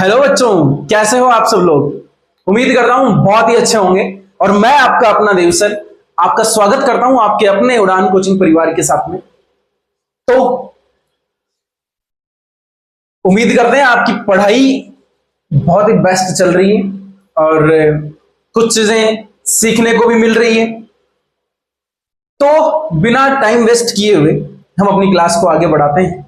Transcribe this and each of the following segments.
Hello बच्चों, कैसे हो आप सब लोग। उम्मीद कर रहा हूं बहुत ही अच्छे होंगे। और मैं आपका अपना देव सर आपका स्वागत करता हूं आपके अपने उड़ान कोचिंग परिवार के साथ में। तो उम्मीद करते हैं आपकी पढ़ाई बहुत ही बेस्ट चल रही है और कुछ चीजें सीखने को भी मिल रही है। तो बिना टाइम वेस्ट किए हुए हम अपनी क्लास को आगे बढ़ाते हैं।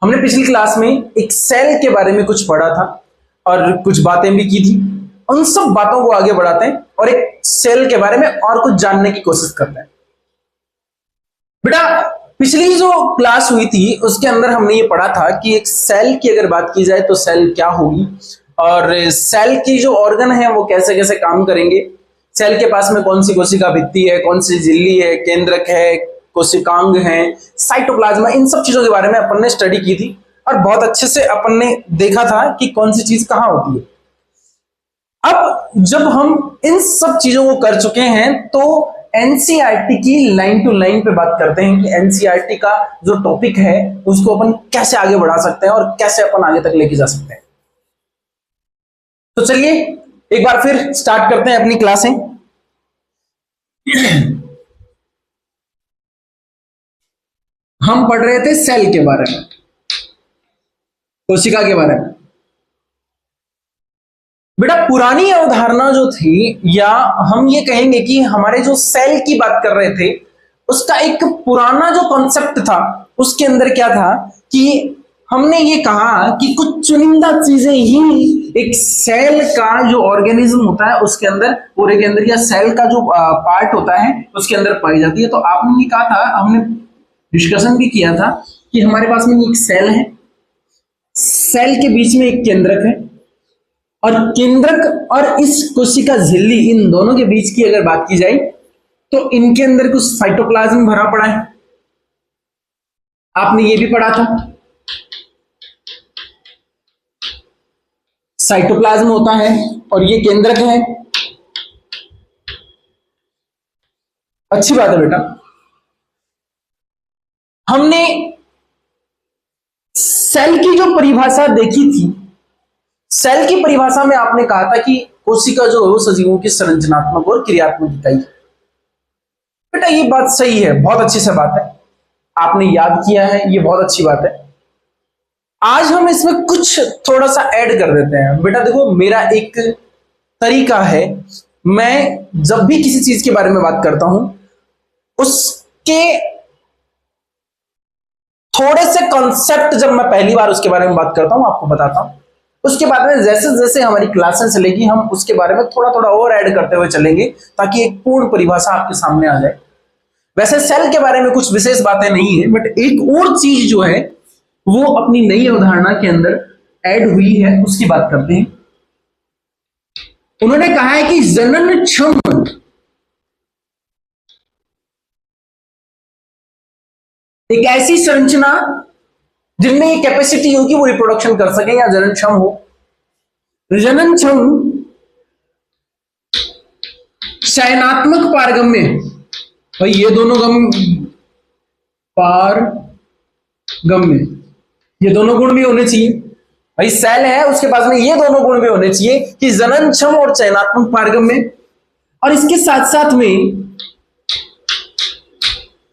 हमने पिछली क्लास में एक सेल के बारे में कुछ पढ़ा था और कुछ बातें भी की थी। उन सब बातों को आगे बढ़ाते हैं और एक सेल के बारे में और कुछ जानने की कोशिश करते हैं। बेटा, पिछली जो क्लास हुई थी उसके अंदर हमने ये पढ़ा था कि एक सेल की अगर बात की जाए तो सेल क्या होगी और सेल की जो ऑर्गन है वो कैसे कैसे काम करेंगे। सेल के पास में कौन सी कोशिका भित्ति है, कौन सी झिल्ली है, केंद्रक है, कोशिकांग है, साइटोप्लाज्मा, इन सब चीजों के बारे में अपन ने स्टडी की थी और बहुत अच्छे से अपन ने देखा था कि कौन सी चीज कहां होती है। अब जब हम इन सब चीजों को कर चुके हैं तो एनसीईआरटी की लाइन टू लाइन पे बात करते हैं कि एनसीईआरटी का जो टॉपिक है उसको अपन कैसे आगे बढ़ा सकते हैं और कैसे अपन आगे तक लेके जा सकते हैं। तो चलिए एक बार फिर स्टार्ट करते हैं अपनी क्लासें। हम पढ़ रहे थे सेल के बारे में, कोशिका के बारे में। बेटा, पुरानी अवधारणा जो थी, या हम ये कहेंगे कि हमारे जो सेल की बात कर रहे थे उसका एक पुराना जो कॉन्सेप्ट था उसके अंदर क्या था कि हमने ये कहा कि कुछ चुनिंदा चीजें ही एक सेल का जो ऑर्गेनिज्म होता है उसके अंदर, पूरे के अंदर, या सेल का जो पार्ट होता है उसके अंदर पाई जाती है। तो आपने ये कहा था, हमने डिस्कशन भी किया था कि हमारे पास में एक सेल है, सेल के बीच में एक केंद्रक है और केंद्रक और इस कोशिका झिल्ली, इन दोनों के बीच की अगर बात की जाए तो इनके अंदर कुछ साइटोप्लाज्म भरा पड़ा है। आपने ये भी पढ़ा था, साइटोप्लाज्म होता है और ये केंद्रक है। अच्छी बात है बेटा। हमने सेल की जो परिभाषा देखी थी, सेल की परिभाषा में आपने कहा था कि कोशिका जो है वो सजीवों की संरचनात्मक और क्रियात्मक इकाई। बेटा, ये बात सही है, बहुत अच्छी सी बात है, आपने याद किया है, ये बहुत अच्छी बात है। आज हम इसमें कुछ थोड़ा सा ऐड कर देते हैं। बेटा देखो, मेरा एक तरीका है, मैं जब भी किसी चीज के बारे में बात करता हूं उसके थोड़े से कॉन्सेप्ट जब मैं पहली बार उसके बारे में बात करता हूं आपको बताता हूं, उसके बाद में जैसे जैसे हमारी क्लासें चलेगी हम उसके बारे में थोड़ा थोड़ा और ऐड करते हुए चलेंगे ताकि एक पूर्ण परिभाषा आपके सामने आ जाए। वैसे सेल के बारे में कुछ विशेष बातें नहीं है, बट एक और चीज जो है वो अपनी नई अवधारणा के अंदर ऐड हुई है, उसकी बात करते हैं। उन्होंने कहा है कि जननक्षम एक ऐसी संरचना जिनमें ये कैपेसिटी हो कि वो रिप्रोडक्शन कर सके या जननक्षम हो। जननक्षम चयनात्मक पारगम्य, भाई ये दोनों पारगम्य, ये दोनों गुण भी होने चाहिए। भाई सेल है उसके पास में ये दोनों गुण भी होने चाहिए कि जननक्षम और चयनात्मक पारगम्य, और इसके साथ साथ में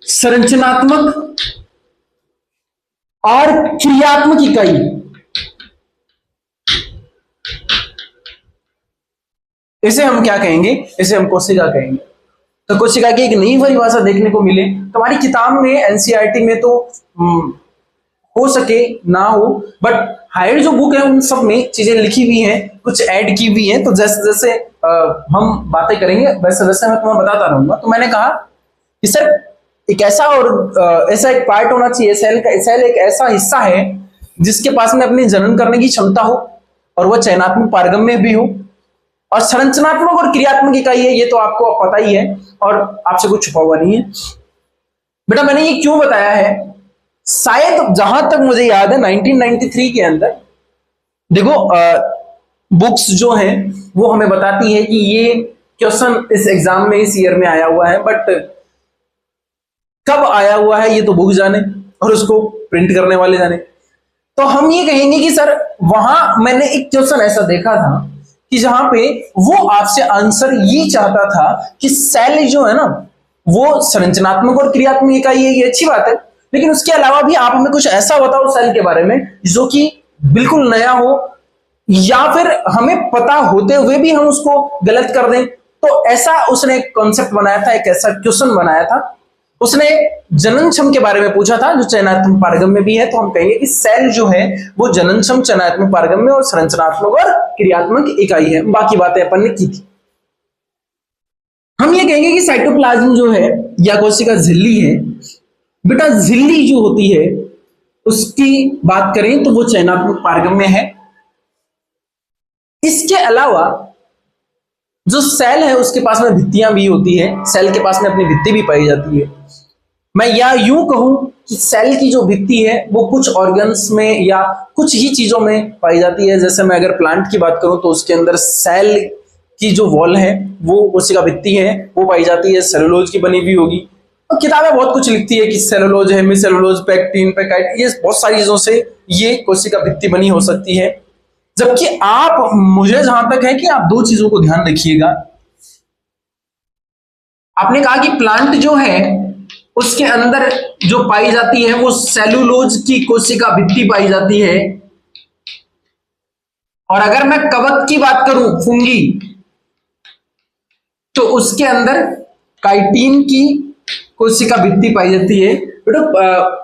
संरचनात्मक और क्रियात्मक इकाई। इसे हम क्या कहेंगे? इसे हम कोशिका कहेंगे। तो कोशिका की एक नई परिभाषा देखने को मिले। तुम्हारी किताब में, एनसीईआरटी में तो हो सके ना हो, बट हायर जो बुक है उन सब में चीजें लिखी हुई हैं, कुछ ऐड की हुई हैं। तो जैसे जैसे हम बातें करेंगे वैसे वैसे मैं तुम्हें बताता रहूंगा। तो मैंने कहा कि सर एक ऐसा और ऐसा एक पार्ट होना चाहिए सेल का, सेल एक ऐसा हिस्सा है जिसके पास में अपनी जनन करने की क्षमता हो और वह चयनात्मक पारगम्य भी हो और संरचनात्मक और क्रियात्मक इकाई है। ये तो आपको पता ही है और आपसे कुछ छुपा हुआ नहीं है। बेटा मैंने ये क्यों बताया है, शायद जहां तक मुझे याद है 1993 के अंदर, देखो बुक्स जो हैं वो हमें बताती है कि ये क्वेश्चन इस एग्जाम में इस ईयर में आया हुआ है, बट कब आया हुआ है ये तो बुक जाने और उसको प्रिंट करने वाले जाने। तो हम ये कहेंगे कि सर वहां मैंने एक क्वेश्चन ऐसा देखा था कि जहां पे वो आपसे आंसर ये चाहता था कि सेल जो है ना वो संरचनात्मक और क्रियात्मक इकाई है, ये अच्छी बात है, लेकिन उसके अलावा भी आप हमें कुछ ऐसा बताओ सेल के बारे में जो कि बिल्कुल नया हो, या फिर हमें पता होते हुए भी हम उसको गलत कर दें। तो ऐसा उसने एक कॉन्सेप्ट बनाया था, एक ऐसा क्वेश्चन बनाया था। उसने जननक्षम के बारे में पूछा था जो चयनात्मक पारगम में भी है। तो हम कहेंगे कि सेल जो है वो जननक्षम, चयनात्मक पारगम में और संरचनात्मक और क्रियात्मक इकाई है। बाकी बातें अपन ने की थी। हम ये कहेंगे कि साइटोप्लाज्म जो है या कोशिका झिल्ली है, बेटा झिल्ली जो होती है उसकी बात करें तो वो चयनात्मक पारगम में है। इसके अलावा जो सेल है उसके पास में भित्तियां भी होती है, सेल के पास में अपनी भित्ति भी पाई जाती है। मैं या यूं कहूं कि सेल की जो भित्ति है वो कुछ ऑर्गन्स में या कुछ ही चीजों में पाई जाती है। जैसे मैं अगर प्लांट की बात करूं तो उसके अंदर सेल की जो वॉल है वो कोशिका भित्ति है वो पाई जाती है, सेलुलोज की बनी हुई होगी। और किताबें बहुत कुछ लिखती है कि सेलुलोज, हेमीसेलुलोज, पेक्टिन, पेकाइट, ये बहुत सारी चीजों से ये कोशिका भित्ति बनी हो सकती है। जबकि आप, मुझे जहां तक है कि आप दो चीजों को ध्यान रखिएगा। आपने कहा कि प्लांट जो है उसके अंदर जो पाई जाती है वो सेलुलोज की कोशिका भित्ति पाई जाती है, और अगर मैं कवक की बात करूं, फुंगी, तो उसके अंदर काइटिन की कोशिका भित्ति पाई जाती है।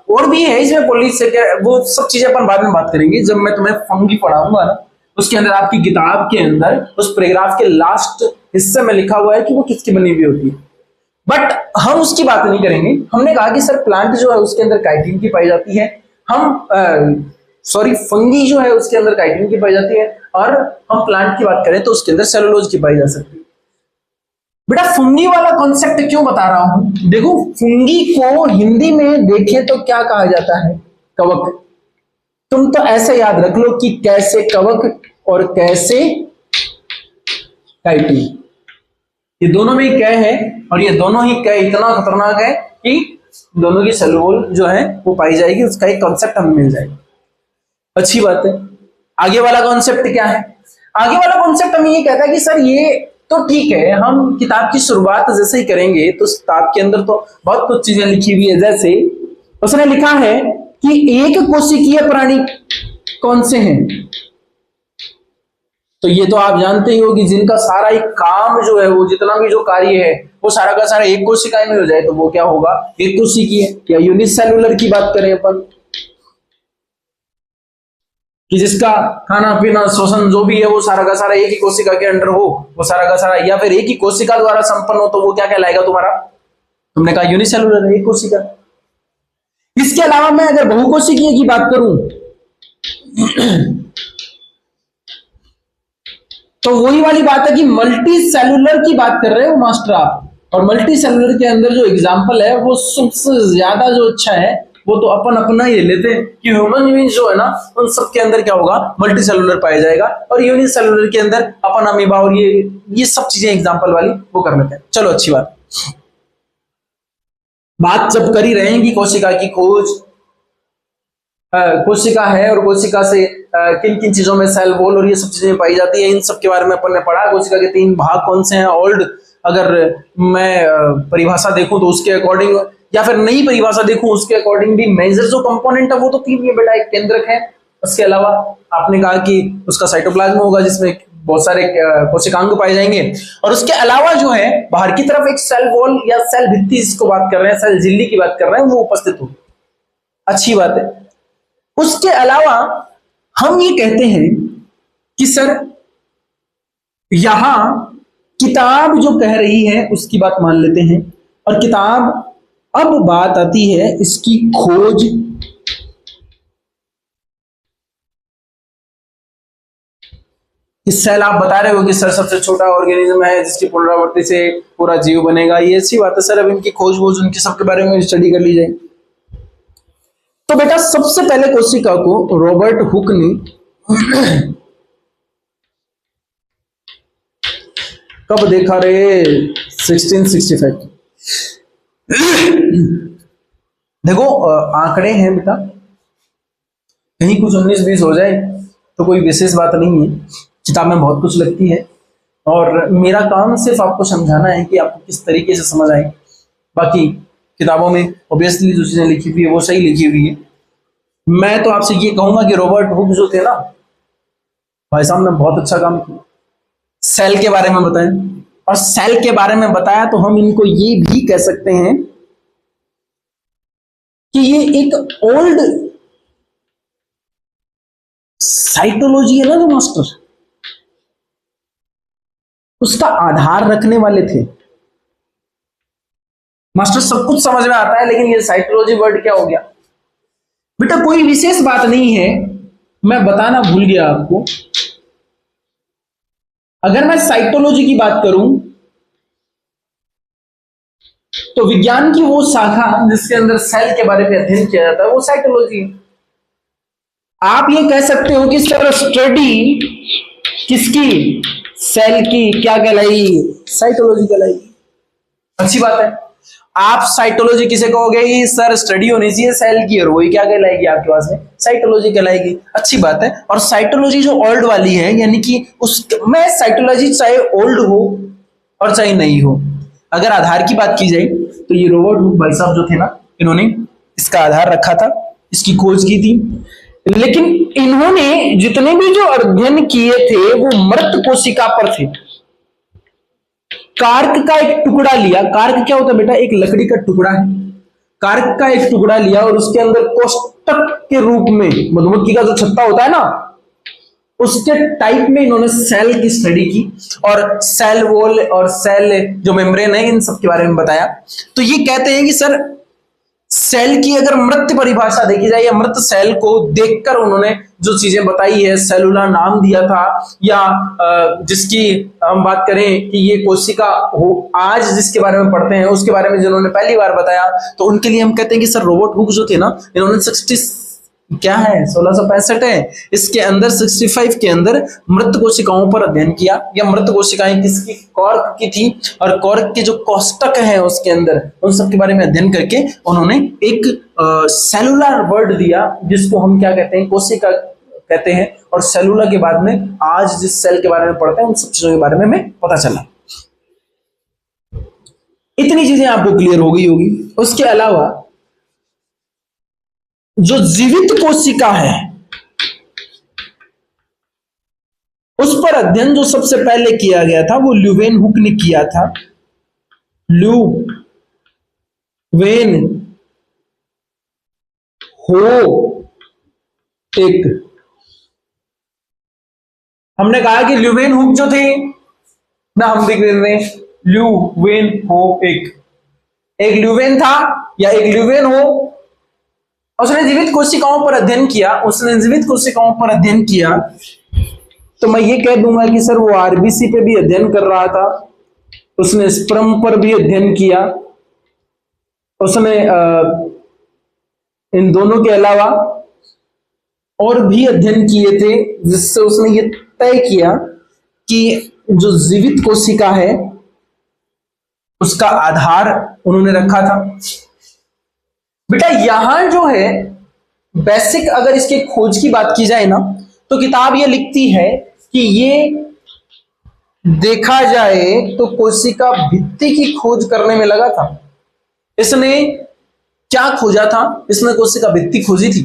और भी है इसमें पॉलीज, वो सब चीजें अपन बाद में बात करेंगे जब मैं तुम्हें फंगी पढ़ाऊंगा ना। उसके अंदर आपकी किताब के अंदर उस पैराग्राफ के लास्ट हिस्से में लिखा हुआ है कि वो किसकी बनी हुई होती है, बट हम उसकी बात नहीं करेंगे। हमने कहा कि सर प्लांट जो है उसके अंदर काइटिन की पाई जाती है, फंगी जो है उसके अंदर काइटिन की पाई जाती है, और हम प्लांट की बात करें तो उसके अंदर सेलुलोज की पाई जा सकती है। बेटा फंगी वाला कॉन्सेप्ट क्यों बता रहा हूं, देखो फंगी को हिंदी में देखें तो क्या कहा जाता है, कवक। तुम तो ऐसे याद रख लो कि कैसे कवक और कैसे काइटिन, ये दोनों में ही कै है, और ये दोनों ही कै इतना खतरनाक है कि दोनों की सेलुलोज जो है वो पाई जाएगी, उसका एक कॉन्सेप्ट हमें मिल जाएगा। अच्छी बात है। आगे वाला कॉन्सेप्ट क्या है, आगे वाला कॉन्सेप्ट हमें ये कहता है कि सर ये तो ठीक है, हम किताब की शुरुआत जैसे ही करेंगे तो किताब के अंदर तो बहुत कुछ चीजें लिखी हुई है। जैसे उसने लिखा है कि एक कोशिकीय प्राणी कौन से हैं, तो ये तो आप जानते ही हो कि जिनका सारा ही काम जो है वो जितना भी जो कार्य है वो सारा का सारा एक कोशिका में हो जाए तो वो क्या होगा, एक कोशिकीय या यूनिसेलुलर की बात करें अपन, कि जिसका खाना पीना श्वसन जो भी है वो सारा का सारा एक ही कोशिका के अंडर हो, वो सारा का सारा, या फिर एक ही कोशिका द्वारा संपन्न हो, तो वो क्या कहलाएगा तुम्हारा, तुमने कहा यूनिसेलुलर, एक कोशिका। इसके अलावा मैं अगर बहुकोशिकीय की बात करूं तो वही वाली बात है कि मल्टी सेलुलर की बात कर रहे हो मास्टर आप, और मल्टी सेलुलर के अंदर जो एग्जांपल है वो सबसे ज्यादा जो अच्छा है वो तो अपन अपना ही लेते हैं कि ह्यूमन बीइंग जो है ना उन सब के अंदर क्या होगा, मल्टी सेलुलर पाया जाएगा, और यूनिसेलुलर के अंदर अपन अमीबा और ये सब चीजें एग्जांपल वाली वो कर लेते हैं। चलो अच्छी बात जब कर ही रहे हैं कि कोशिका की खोज, कोशिका है और कोशिका से किन किन चीजों में सेल वॉल और ये सब चीजें पाई जाती है, इन सब के बारे में अपन ने पढ़ा। कोशिका के 3 भाग कौन से हैं, ओल्ड, अगर मैं परिभाषा देखूं तो उसके अकॉर्डिंग, या फिर नई परिभाषा देखूं उसके अकॉर्डिंग भी मेजर जो कंपोनेंट है वो तो 3 है बेटा, एक केंद्रक है, उसके अलावा आपने कहा कि उसका साइटोप्लाज्म होगा जिसमें बहुत सारे कोशिकांग पाए जाएंगे, और उसके अलावा जो है बाहर की तरफ एक सेल वॉल या सेल भित्ति जिसको बात कर रहे हैं, सेल झिल्ली की बात कर रहे हैं, वो उपस्थित होगी। अच्छी बात है। उसके अलावा हम ये कहते हैं कि सर यहां किताब जो कह रही है उसकी बात मान लेते हैं, और किताब, अब बात आती है इसकी खोज, इस सेल आप बता रहे हो कि सर सबसे छोटा ऑर्गेनिज्म है जिसकी पुनरावृत्ति से पूरा जीव बनेगा, ये अच्छी बात है सर। अब इनकी खोज वोज उनके सबके बारे में स्टडी कर ली जाए। तो बेटा सबसे पहले कोशिका को रॉबर्ट हुक ने कब देखा रे, 1665। देखो आंकड़े हैं बेटा, कहीं कुछ 19-20 हो जाए तो कोई विशेष बात नहीं है, किताब में बहुत कुछ लगती है और मेरा काम सिर्फ आपको समझाना है कि आपको किस तरीके से समझ आए। बाकी किताबों में ऑब्वियसली जो चीजें लिखी हुई है वो सही लिखी हुई है। मैं तो आपसे ये कहूंगा कि रॉबर्ट हुक जो थे ना, भाई साहब ने बहुत अच्छा काम किया। सेल के बारे में बताएं, और सेल के बारे में बताया तो हम इनको ये भी कह सकते हैं कि ये एक ओल्ड साइटोलॉजी है ना जो मास्टर, उसका आधार रखने वाले थे। मास्टर सब कुछ समझ में आता है, लेकिन ये साइटोलॉजी वर्ड क्या हो गया बेटा? कोई विशेष बात नहीं है, मैं बताना भूल गया आपको। अगर मैं साइटोलॉजी की बात करूं तो विज्ञान की वो शाखा जिसके अंदर सेल के बारे में अध्ययन किया जाता है वो साइटोलॉजी है। आप ये कह सकते हो कि सर स्टडी किसकी? सेल की। क्या कहलाएगी? साइटोलॉजी कहलाएगी। अच्छी बात है। आप साइटोलॉजी किसे कहोगे? सर स्टडी होनी चाहिए सेल की, और वही क्या कहलाएगी आपके पास में? साइटोलॉजी कहलाएगी। अच्छी बात है। और साइटोलॉजी जो ओल्ड वाली है, यानी कि उसमें साइटोलॉजी चाहे ओल्ड हो और चाहे नहीं हो, अगर आधार की बात की जाए तो ये रॉबर्ट हुक भाई साहब जो थे ना, इन्होंने इसका आधार रखा था, इसकी खोज की थी। लेकिन इन्होंने जितने भी जो अध्ययन किए थे वो मृत कोशिका पर थे। कार्क का एक टुकड़ा लिया। कार्क क्या होता है बेटा? एक लकड़ी का टुकड़ा है। कार्क का एक टुकड़ा लिया और उसके अंदर कोष्टक के रूप में मधुमक्खी का जो छत्ता होता है ना, उसके टाइप में इन्होंने सेल की स्टडी की और सेल वॉल और सेल जो मेम्ब्रेन है इन सब के बारे में बताया। तो ये कहते हैं कि सर सेल की अगर मृत परिभाषा देखी जाए या मृत सेल को देखकर उन्होंने जो चीजें बताई है, सेलुलर नाम दिया था, या जिसकी हम बात करें कि ये कोशिका हो आज जिसके बारे में पढ़ते हैं उसके बारे में जिन्होंने पहली बार बताया, तो उनके लिए हम कहते हैं कि सर रॉबर्ट हुक जो थे ना, इन्होंने 1665 है, इसके अंदर 65 के अंदर मृत कोशिकाओं पर अध्ययन किया। या मृत कोशिकाएं किसकी? कॉर्क की थी, और कॉर्क के जो कोष्टक हैं उसके अंदर उन सब के बारे में अध्ययन करके उन्होंने एक सेलुलर वर्ड दिया जिसको हम क्या कहते हैं? कोशिका कहते हैं। और सेलुलर के बाद में आज जिस सेल के बारे में पढ़ते हैं उन सब चीजों के बारे में हमें पता चला। इतनी चीजें आपको क्लियर हो गई होगी। उसके अलावा जो जीवित कोशिका है उस पर अध्ययन जो सबसे पहले किया गया था वो ल्यूवेन हुक ने किया था। ल्यूवेन हुक एक, हमने कहा कि ल्यूवेन हुक जो थे ना, हम देख रहे हैं ल्यूवेन हो एक ल्यूवेन था या एक ल्यूवेन हो। उसने जीवित कोशिकाओं पर अध्ययन किया। तो मैं ये कह दूंगा कि सर वो आरबीसी पे भी अध्ययन कर रहा था, उसने स्पर्म पर भी अध्ययन किया, उसने इन दोनों के अलावा और भी अध्ययन किए थे, जिससे उसने ये तय किया कि जो जीवित कोशिका है उसका आधार उन्होंने रखा था। बेटा यहां जो है बेसिक, अगर इसके खोज की बात की जाए ना, तो किताब ये लिखती है कि ये देखा जाए तो कोशिका भित्ति की खोज करने में लगा था। इसने क्या खोजा था? इसने कोशिका भित्ति खोजी थी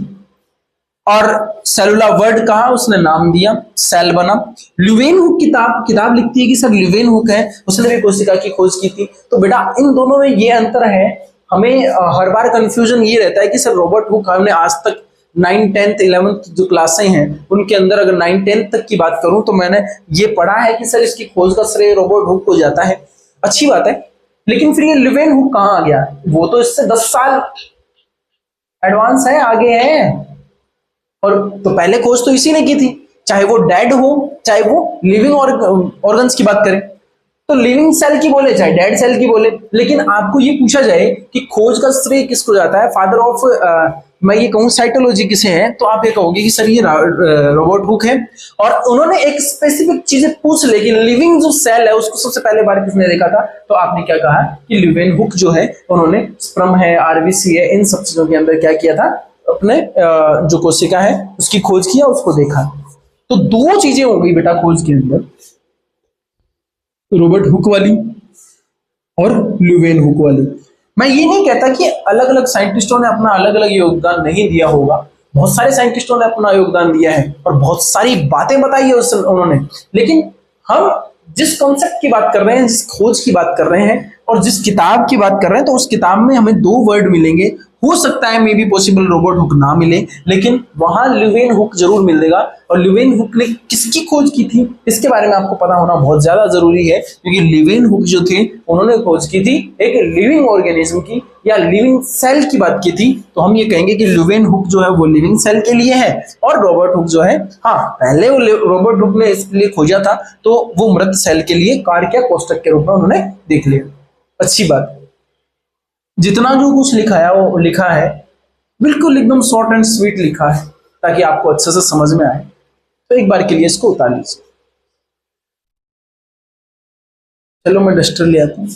और सेलुलर वर्ड कहा, उसने नाम दिया, सेल बना। ल्यूवेन हुक किताब लिखती है कि सर ल्यूवेन हुक है, उसने भी कोशिका की खोज की थी। तो बेटा इन दोनों में ये अंतर है। हमें हर बार कंफ्यूजन ये रहता है कि सर रॉबर्ट हुक, हमने आज तक 9, 10, 11 जो क्लासें हैं उनके अंदर अगर 9, 10 तक की बात करूं तो मैंने ये पढ़ा है कि सर इसकी खोज का श्रेय रॉबर्ट हुक को जाता है। अच्छी बात है, लेकिन फिर ये ल्यूवेन हुक कहां आ गया? वो तो इससे 10 साल एडवांस है, आगे है। और तो पहले खोज तो इसी ने की थी, चाहे वो डेड हो चाहे वो लिविंग ऑर्गन्स की बात करें, तो लिविंग सेल की बोले चाहे डेड सेल की बोले। लेकिन आपको ये पूछा जाए कि खोज का श्रेय किसको जाता है, फादर ऑफ मैं ये कहूं साइटोलॉजी किसे है, तो आप ये कहोगे कि सर ये रॉबर्ट हुक है। और उन्होंने एक स्पेसिफिक चीजें पूछ ली कि लिविंग जो सेल है उसको सबसे पहले बार किसने देखा था, तो आपने क्या कहा कि ल्यूवेन हुक जो है उन्होंने स्पर्म है, आरबीसी है, इन सब चीजों के अंदर क्या किया था, अपने जो कोशिका है उसकी खोज किया, उसको देखा। तो दो चीजें हो गई बेटा खोज के अंदर, रॉबर्ट हुक वाली और ल्यूवेन हुक वाली। मैं ये नहीं कहता कि अलग अलग साइंटिस्टों ने अपना अलग अलग योगदान नहीं दिया होगा, बहुत सारे साइंटिस्टों ने अपना योगदान दिया है और बहुत सारी बातें बताई है उन्होंने, लेकिन हम जिस कॉन्सेप्ट की बात कर रहे हैं, जिस खोज की बात कर रहे हैं और जिस किताब की बात कर रहे हैं, तो उस किताब में हमें दो वर्ड मिलेंगे। हो सकता है may be possible Robert Hooke ना मिले, लेकिन वहां ल्यूवेन हुक जरूर मिल देगा। और ल्यूवेन हुक ने किसकी खोज की थी इसके बारे में आपको पता होना बहुत ज्यादा जरूरी है, क्योंकि ल्यूवेन हुक जो थे उन्होंने खोज की थी एक लिविंग ऑर्गेनिज्म की या लिविंग सेल की बात की थी। तो हम ये कहेंगे कि ल्यूवेन हुक जो है वो लिविंग सेल के लिए है, और रॉबर्ट हुक जो है, हाँ पहले वो रॉबर्ट हुक ने इसलिए खोजा था तो वो मृत सेल के लिए कार्य कोष्टक के रूप में उन्होंने देख लिया। अच्छी बात, जितना जो कुछ लिखा है वो लिखा है बिल्कुल एकदम शॉर्ट एंड स्वीट लिखा है, ताकि आपको अच्छे से समझ में आए। तो एक बार के लिए इसको उतार लीजिए। चलो मैं डस्टर ले आता हूँ।